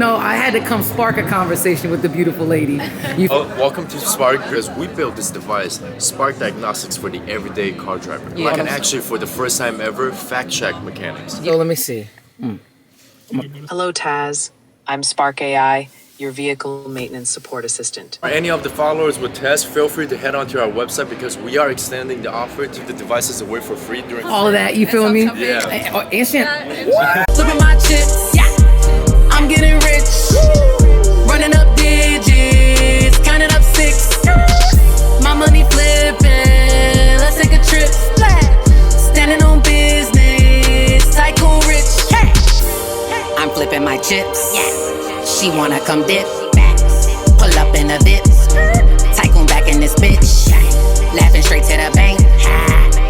No, I had to come spark a conversation with the beautiful lady. Welcome to SPARQ, because we built this device, SPARQ Diagnostics, for the everyday car driver. Yeah. And actually, for the first time ever, fact-check mechanics. Yo, let me see. Hello, Taz. I'm SPARQ AI, your vehicle maintenance support assistant. For any of the followers with Taz, feel free to head on to our website, because we are extending the offer to the devices away for free during All of that, you feel me? Yeah. Instant. Look at my chips, yeah. I'm getting rich, running up digits, counting up 6. My money flipping, let's take a trip. Standing on business, tycoon rich. I'm flipping my chips, yeah. She wanna come dip, pull up in a VIP, tycoon back in this bitch, laughing straight to the bank.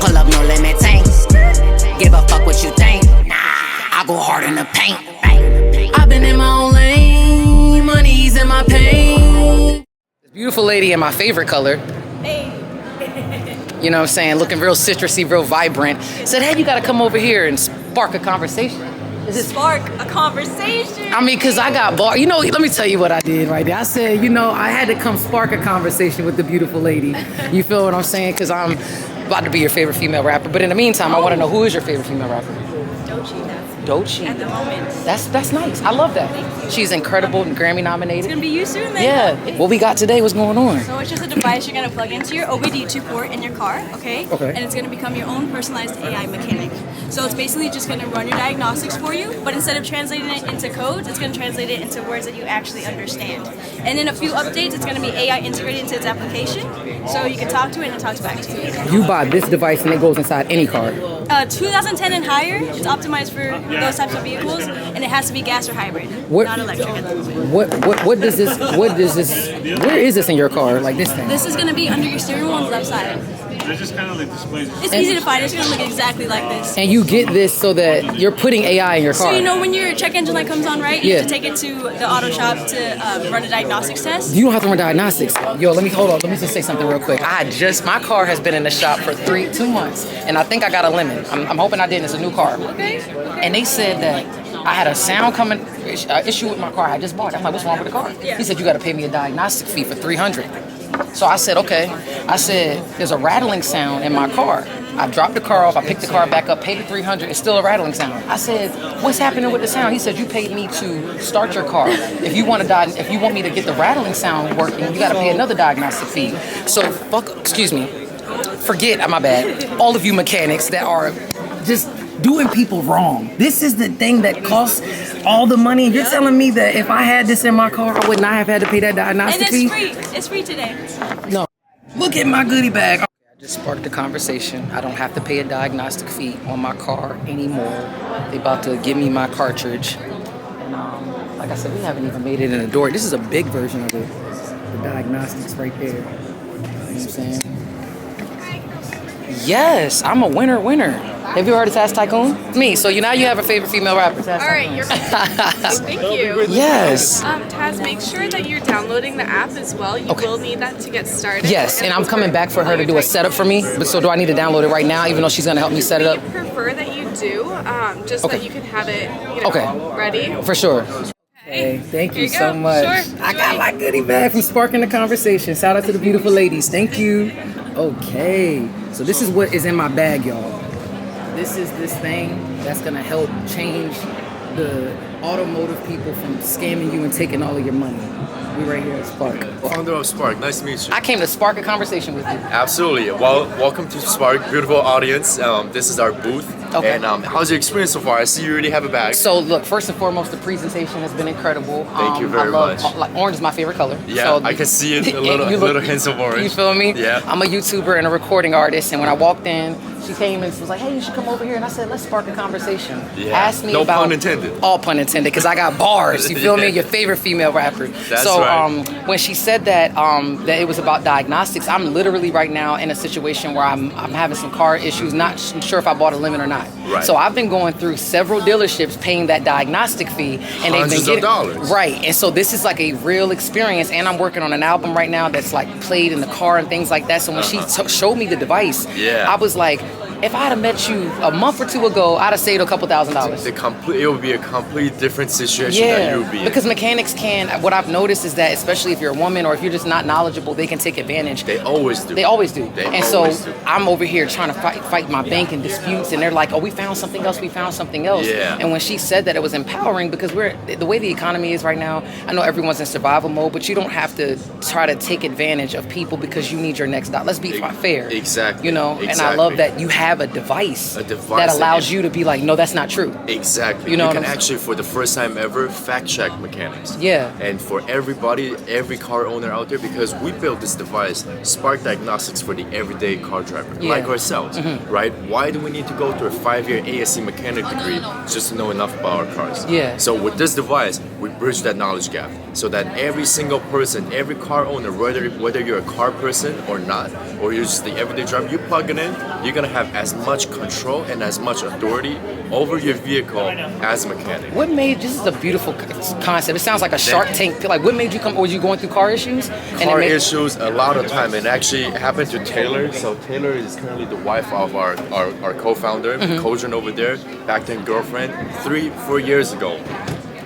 Pull up, no limit tanks. Give a fuck what you think. Nah, I go hard in the paint. I've been in my own lane, money's in my pain. This beautiful lady in my favorite color. You know what I'm saying? Looking real citrusy, real vibrant. Said, hey, you gotta come over here and spark a conversation. Is it Spark a conversation? I mean, cause I got bar. You know, let me tell you what I did right there. I said, I had to come spark a conversation with the beautiful lady. You feel what I'm saying? Cause I'm about to be your favorite female rapper. But in the meantime, I want to know, who is your favorite female rapper? Doechii. At the moment. That's nice. I love that. She's incredible and Grammy nominated. It's gonna be you soon, man. Yeah. What we got today? What's going on? So it's just a device you're gonna plug into your OBD2 port in your car, okay? Okay. And it's gonna become your own personalized AI mechanic. So it's basically just gonna run your diagnostics for you, but instead of translating it into codes, it's gonna translate it into words that you actually understand. And in a few updates, it's gonna be AI integrated into its application, so you can talk to it and it talks back to you. You buy this device and it goes inside any car. 2010 and higher, it's optimized for those types of vehicles, and it has to be gas or hybrid, not electric. What does this? Where is this in your car? Like this thing? This is gonna be under your steering wheel on the left side. It just kind of like displays. It's easy to find. It's gonna look exactly like this. And you get this so that you're putting AI in your car. So when your check engine light comes on, right? You have to take it to the auto shop to run a diagnostics test. You don't have to run diagnostics. Yo, let me just say something real quick. My car has been in the shop for 2 months, and I think I got a lemon. I'm hoping I didn't. It's a new car. Okay. And they said that I had a sound issue with my car. I just bought it. I'm like, what's wrong with the car? Yeah. He said, you got to pay me a diagnostic fee for $300. So I said, okay. I said, there's a rattling sound in my car. I dropped the car off, I picked the car back up, paid the $300, it's still a rattling sound. I said, what's happening with the sound? He said, you paid me to start your car. If you want me to get the rattling sound working, you gotta pay another diagnostic fee. So forget, my bad, all of you mechanics that are just doing people wrong. This is the thing that costs all the money. You're telling me that if I had this in my car, I would not have had to pay that diagnostic And fee? it's free. It's free today. No. Look at my goodie bag. I just sparked the conversation. I don't have to pay a diagnostic fee on my car anymore. They about to give me my cartridge. And like I said, we haven't even made it in the door. This is a big version of it. The diagnostics right there. You know what I'm saying? Yes, I'm a winner. Have you heard of Taz Tikoon? Me. So now you have a favorite female rapper, Taz Tikoon. All right, you're thank you. Yes. Taz, make sure that you're downloading the app as well. You will need that to get started. Yes, and I'm coming back for her to do a setup for me. But so do I need to download it right now, even though she's gonna help me set it up? We prefer that you do, just so that you can have it, ready. For sure. Okay, thank you so much. Sure. I got my goodie bag from Sparking the Conversation. Shout out to the beautiful ladies. Thank you. Okay, so this is what is in my bag, y'all. This is this thing that's gonna help change the automotive people from scamming you and taking all of your money. We right here at SPARQ. Founder of SPARQ, nice to meet you. I came to spark a conversation with you. Absolutely. Well, welcome to SPARQ, beautiful audience. This is our booth. Okay. And how's your experience so far? I see you already have a bag. So look, first and foremost, the presentation has been incredible. Thank you very much. Like orange is my favorite color. Yeah, so, I can see it, little hints of orange. You feel me? Yeah. I'm a YouTuber and a recording artist, and when I walked in, she came and was like, hey, you should come over here. And I said, let's spark a conversation. Yeah. Ask me no about... pun intended. All pun intended, because I got bars. You feel me? Your favorite female rapper. That's so right. When she said that it was about diagnostics, I'm literally right now in a situation where I'm having some car issues, not sure if I bought a lemon or not. Right. So I've been going through several dealerships paying that diagnostic fee, and they've been getting dollars. Right. And so this is like a real experience, and I'm working on an album right now that's like played in the car and things like that. So when she showed me the device, Yeah. I was like, if I'd have met you a month or two ago, I'd have saved a couple $1,000. It would be a complete different situation that you would be in. Because mechanics what I've noticed is that, especially if you're a woman or if you're just not knowledgeable, they can take advantage. They always do. They always do. They and always so do. I'm over here trying to fight my bank in disputes, and they're like, oh, we found something else. Yeah. And when she said that, it was empowering, because the way the economy is right now, I know everyone's in survival mode, but you don't have to try to take advantage of people because you need your next dollar. Let's be fair. Exactly. You know, and I love that you have a device that allows you to be like, no, that's not true. Exactly. You know, can actually, for the first time ever, fact check mechanics. Yeah. And for everybody, every car owner out there, because we built this device, SPARQ Diagnostics, for the everyday car driver, like ourselves, right? Why do we need to go through a 5-year ASC mechanic degree just to know enough about our cars? Yeah. So with this device, we bridge that knowledge gap so that every single person, every car owner, whether you're a car person or not, or you're just the everyday driver, you plug it in, you're gonna have as much control and as much authority over your vehicle as a mechanic. What made, this is a beautiful concept. It sounds like a Shark Tank. Like, what made you come, or were you going through car issues? Car issues a lot of time, and actually happened to Taylor. So Taylor is currently the wife of our co-founder, Kojan over there, back then girlfriend. 3-4 years ago,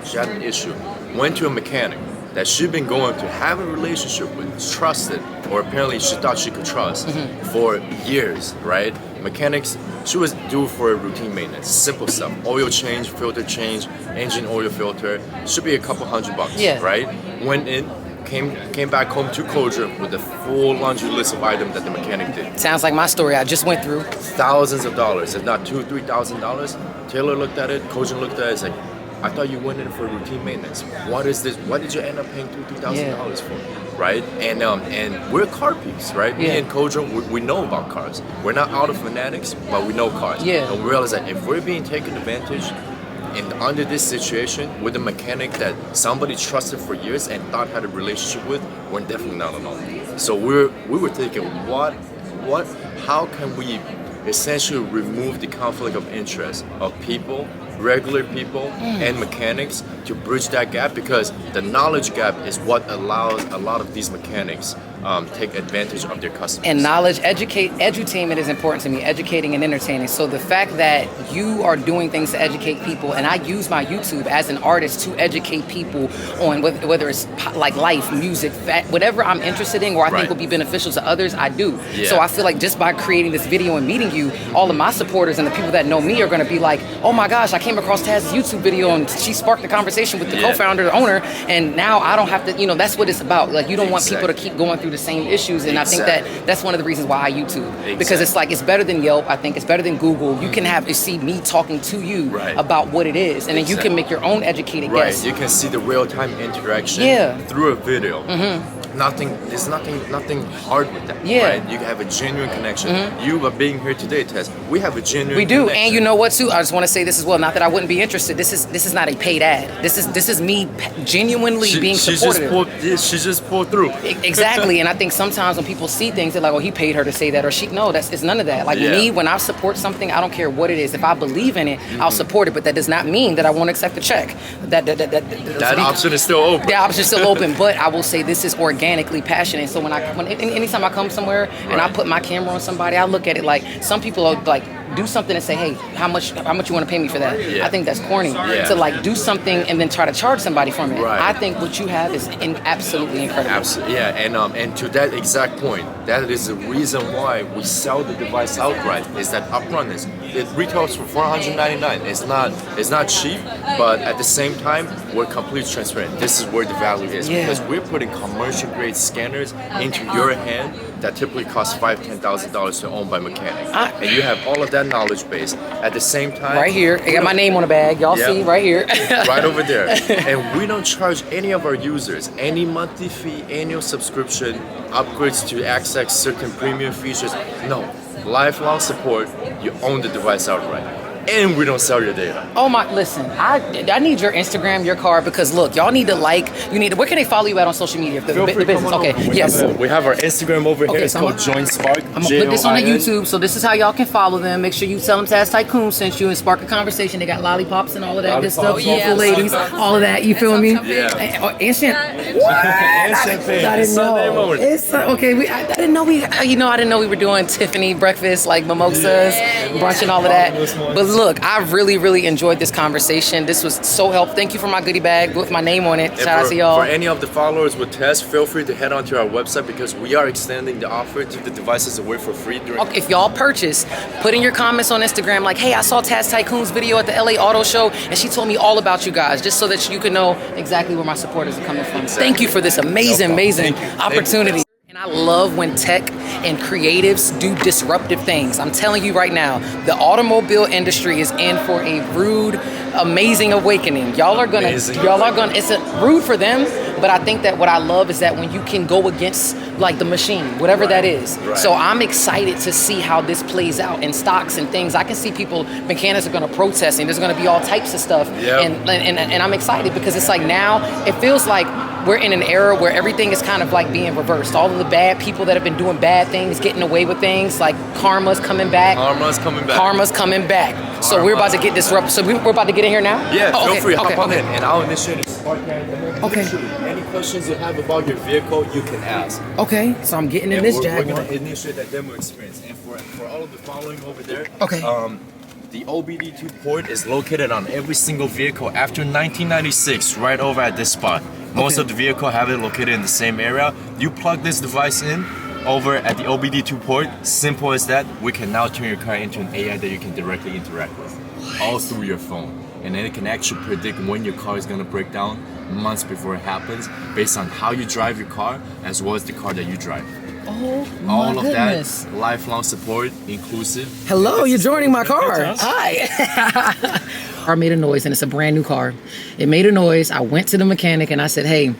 she had an issue. Went to a mechanic that she'd been going to have a relationship with, trusted, or apparently she thought she could trust for years, right? Mechanics, she was due for a routine maintenance, simple stuff, oil change, filter change, engine oil filter, should be a couple $100, right? Went in, came back home to Kojan with a full laundry list of items that the mechanic did. Sounds like my story I just went through. Thousands of dollars, if not $2,000-$3,000. Taylor looked at it, Kojan looked at it, it's like, I thought you went in for routine maintenance. What is this? What did you end up paying $2,000 for? Right? And we're car peeps, right? Me and Kojan, we know about cars. We're not auto fanatics, but we know cars. Yeah. And we realize that if we're being taken advantage and under this situation with a mechanic that somebody trusted for years and thought had a relationship with, we're definitely not alone. So we were thinking, how can we essentially remove the conflict of interest of people, regular people, and mechanics to bridge that gap, because the knowledge gap is what allows a lot of these mechanics take advantage of their customers. And knowledge, edutainment is important to me, educating and entertaining. So the fact that you are doing things to educate people, and I use my YouTube as an artist to educate people on whether it's like life, music, whatever I'm interested in or I think will be beneficial to others, I do. Yeah. So I feel like just by creating this video and meeting you, all of my supporters and the people that know me are going to be like, oh my gosh, I came across Taz's YouTube video and she sparked the conversation with the co-founder, the owner, and now I don't have to, that's what it's about. Like, you don't want people to keep going through the same issues, and I think that's one of the reasons why I YouTube, because it's like, it's better than Yelp. I think it's better than Google. You can see me talking to you about what it is, and then you can make your own educated guess. You can see the real-time interaction through a video. There's nothing hard with that. Right? You have a genuine connection. You are being here today, Taz. We have a genuine connection. And you know what too? I just want to say this as well. Not that I wouldn't be interested. This is not a paid ad. This is me genuinely being supportive. She just pulled through. Exactly. And I think sometimes when people see things, they're like, oh, he paid her to say that, or it's none of that. Like me, when I support something, I don't care what it is. If I believe in it, I'll support it. But that does not mean that I won't accept the check. That option is still open. The option is still open. But I will say this is organically passionate. So anytime I come somewhere and I put my camera on somebody, I look at it like, some people are like, do something and say, hey, how much you want to pay me for that? I think that's corny. To like do something and then try to charge somebody from it. I think what you have is absolutely incredible. Absolutely, and to that exact point, that is the reason why we sell the device outright. Is that upfrontness? It retails for $499. It's not cheap, but at the same time, we're completely transparent. This is where the value is, because we're putting commercial grade scanners into your hand that typically cost $5,000-$10,000 to own by mechanics, and you have all of that knowledge base at the same time. Right here, I got my name on the bag. Y'all see right here, right over there. And we don't charge any of our users any monthly fee, annual subscription, upgrades to access certain premium features. No, lifelong support. You own the device outright. and we don't sell your data. Oh my, listen, I need your Instagram, your card, because look, y'all need to where can they follow you at on social media? The business, okay, yes. We have our Instagram over here, it's so called Join Spark. I'm gonna put this on the YouTube, so this is how y'all can follow them. Make sure you tell them Taz Tikoon sent you and spark a conversation. They got lollipops and all of that good stuff, for ladies, all of that, you feel me? Yeah. And champagne. I didn't know. It's okay. I didn't know I didn't know we were doing Tiffany breakfast, like mimosas, brunch, and all of that. But look, I really, really enjoyed this conversation. This was so helpful. Thank you for my goodie bag with my name on it. Shout out to y'all. For any of the followers with Taz, feel free to head on to our website because we are extending the offer to the devices away for free. If y'all purchase, put in your comments on Instagram like, hey, I saw Taz Tikoon's video at the LA Auto Show and she told me all about you guys, just so that you can know exactly where my supporters are coming from. Exactly. Thank you for this amazing opportunity. And I love when tech and creatives do disruptive things. I'm telling you right now, the automobile industry is in for a rude, amazing awakening. Y'all are gonna, it's rude for them, but I think that what I love is that when you can go against like the machine, whatever that is. Right. So I'm excited to see how this plays out in stocks and things. I can see mechanics are gonna protest and there's gonna be all types of stuff. Yep. And I'm excited because it's like now, it feels like we're in an era where everything is kind of like being reversed. All of the bad people that have been doing bad things, getting away with things, like karma's coming back. So we're about to get disrupted. So we're about to get in here now? Yeah, feel free, hop on in, and I'll initiate a spark. Okay. Any questions you have about your vehicle, you can ask. Okay, so I'm getting in this Jaguar. We're going to initiate that demo experience. And for all of the following over there, the OBD2 port is located on every single vehicle after 1996, right over at this spot. Most of the vehicle have it located in the same area. You plug this device in over at the OBD2 port, simple as that. We can now turn your car into an AI that you can directly interact with, all through your phone. And then it can actually predict when your car is gonna break down months before it happens, based on how you drive your car, as well as the car that you drive. Oh my all of goodness. That, lifelong support, inclusive. Hello, you're joining my car. Hi. Car made a noise, and it's a brand new car. It made a noise. I went to the mechanic and I said, hey,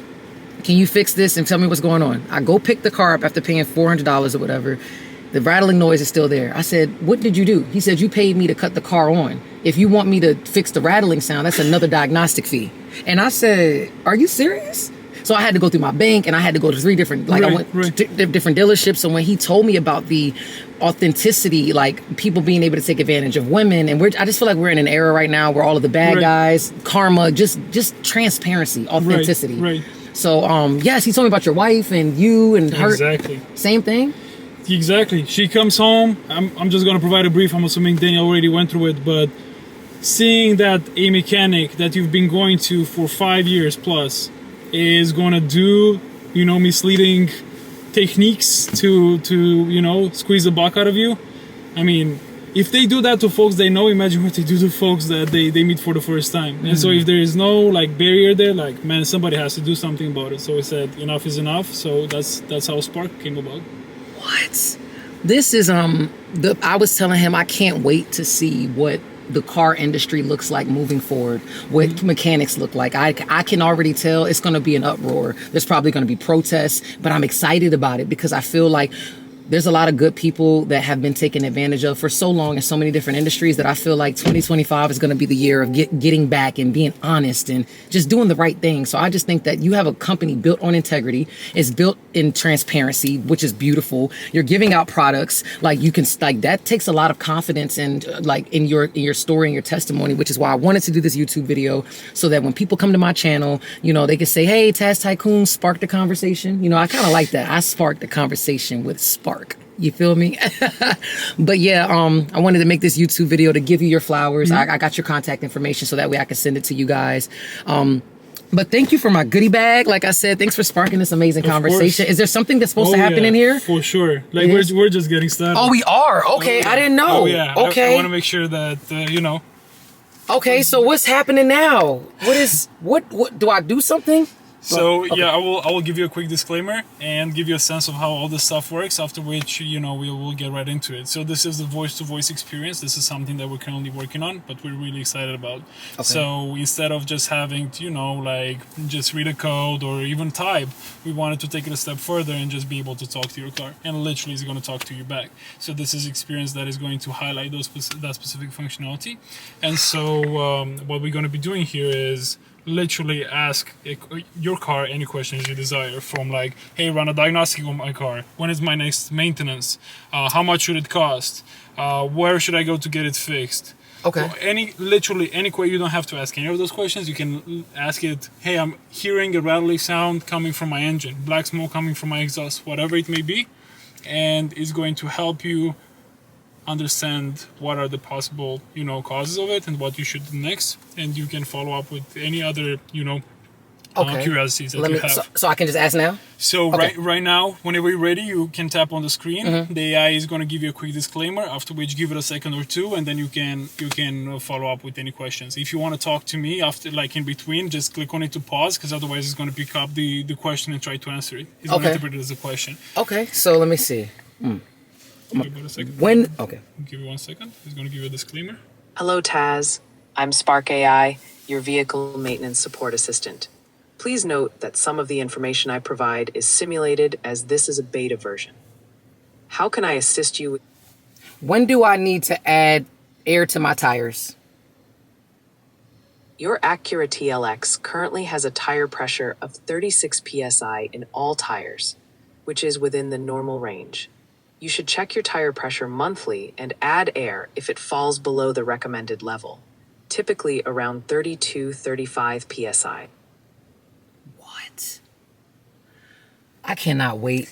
can you fix this and tell me what's going on? I go pick the car up after paying $400 or whatever. The rattling noise is still there. I said, what did you do? He said, you paid me to cut the car on. If you want me to fix the rattling sound, that's another diagnostic fee. And I said, are you serious? So I had to go through my bank and I had to go to 3 different, I went to different dealerships. So when he told me about the authenticity, like people being able to take advantage of women, and I just feel like we're in an era right now where all of the bad guys, karma, just transparency, authenticity. Right. So yes, he told me about your wife and you and her. Exactly. Same thing. Exactly. She comes home. I'm just gonna provide a brief. I'm assuming Daniel already went through it, but seeing that a mechanic that you've been going to for 5 years plus is gonna do, misleading techniques to squeeze the buck out of you. I mean, if they do that to folks they know, imagine what they do to folks that they meet for the first time. Mm-hmm. And so if there is no barrier there, man, somebody has to do something about it. So we said enough is enough. So that's how SPARQ came about. What? This is I was telling him I can't wait to see what the car industry looks like moving forward, what mechanics look like. I can already tell it's going to be an uproar. There's probably going to be protests, but I'm excited about it because I feel like there's a lot of good people that have been taken advantage of for so long in so many different industries that I feel like 2025 is going to be the year of getting back and being honest and just doing the right thing. So I just think that you have a company built on integrity. It's built in transparency, which is beautiful. You're giving out products that takes a lot of confidence in your story and your testimony, which is why I wanted to do this YouTube video so that when people come to my channel, they can say, hey, Taz Tikoon sparked the conversation. I kind of like that. I sparked the conversation with SPARQ. You feel me? But yeah, I wanted to make this YouTube video to give you your flowers. Mm-hmm. I got your contact information so that way I can send it to you guys. But thank you for my goodie bag. Like I said, thanks for sparking this amazing conversation. Is there something that's supposed to happen in here? For sure. We're just getting started. Oh, we are? Okay, I didn't know. Oh, yeah. Okay. I want to make sure that, Okay, so what's happening now? What do I do something? So yeah, I will give you a quick disclaimer and give you a sense of how all this stuff works. After which, we will get right into it. So this is the voice-to-voice experience. This is something that we're currently working on, but we're really excited about. Okay. So instead of just having to, just read a code or even type, we wanted to take it a step further and just be able to talk to your car, and literally is going to talk to you back. So this is experience that is going to highlight that specific functionality. And so what we're going to be doing here is literally ask your car any questions you desire, from hey, run a diagnostic on my car, when is my next maintenance, how much should it cost, where should I go to get it fixed. Okay. Literally any question. You don't have to ask any of those questions. You can ask it, hey, I'm hearing a rattling sound coming from my engine, black smoke coming from my exhaust, whatever it may be, and it's going to help you understand what are the possible causes of it and what you should do next, and you can follow up with any other curiosities that you have. So I can just ask now? So right now, whenever you're ready, you can tap on the screen. The AI is going to give you a quick disclaimer, after which give it a second or two, and then you can follow up with any questions. If you want to talk to me after, in between, just click on it to pause, because otherwise it's going to pick up the question and try to answer it. It's going to interpret it as a question. Okay, so let me see. Give it a second. Give it 1 second. It's going to give you a disclaimer. Hello, Taz. I'm SPARQ AI, your vehicle maintenance support assistant. Please note that some of the information I provide is simulated, as this is a beta version. How can I assist you? When do I need to add air to my tires? Your Acura TLX currently has a tire pressure of 36 psi in all tires, which is within the normal range. You should check your tire pressure monthly and add air if it falls below the recommended level, typically around 32-35 psi. What? I cannot wait.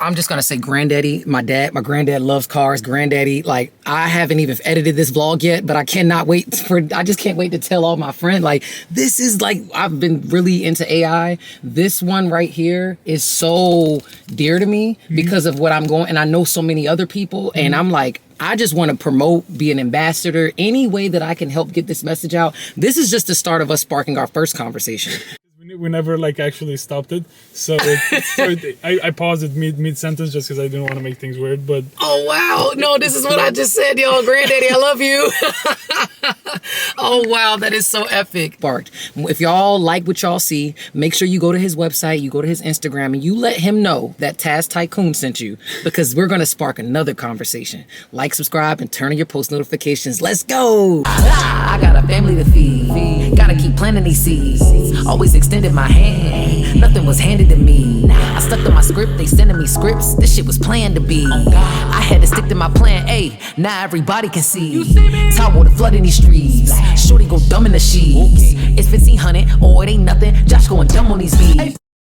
I'm just going to say granddaddy, my granddad loves cars. Granddaddy, I haven't even edited this vlog yet, but I cannot wait I just can't wait to tell all my friends. This is I've been really into AI. This one right here is so dear to me because of what I'm going, and I know so many other people, and I'm I just want to promote, be an ambassador, any way that I can help get this message out. This is just the start of us sparking our first conversation. We never actually stopped it, so I paused it mid sentence just because I didn't want to make things weird. But oh wow, no, this is what I just said, yo, granddaddy, I love you. Oh wow, that is so epic. Sparked. If y'all like what y'all see, make sure you go to his website, you go to his Instagram, and you let him know that Taz Tikoon sent you, because we're gonna spark another conversation. Like, subscribe, and turn on your post notifications. Let's go. I got a family to feed. Gotta keep planting these seeds. Always extended my hand. Nothing was handed to me. I stuck to my script. They sending me scripts. This shit was planned to be. I had to stick to my plan. A. Now everybody can see. Tall water flooding these streets. Shorty go dumb in the sheets. It's 1500 or it ain't nothing. Josh going dumb on these beats.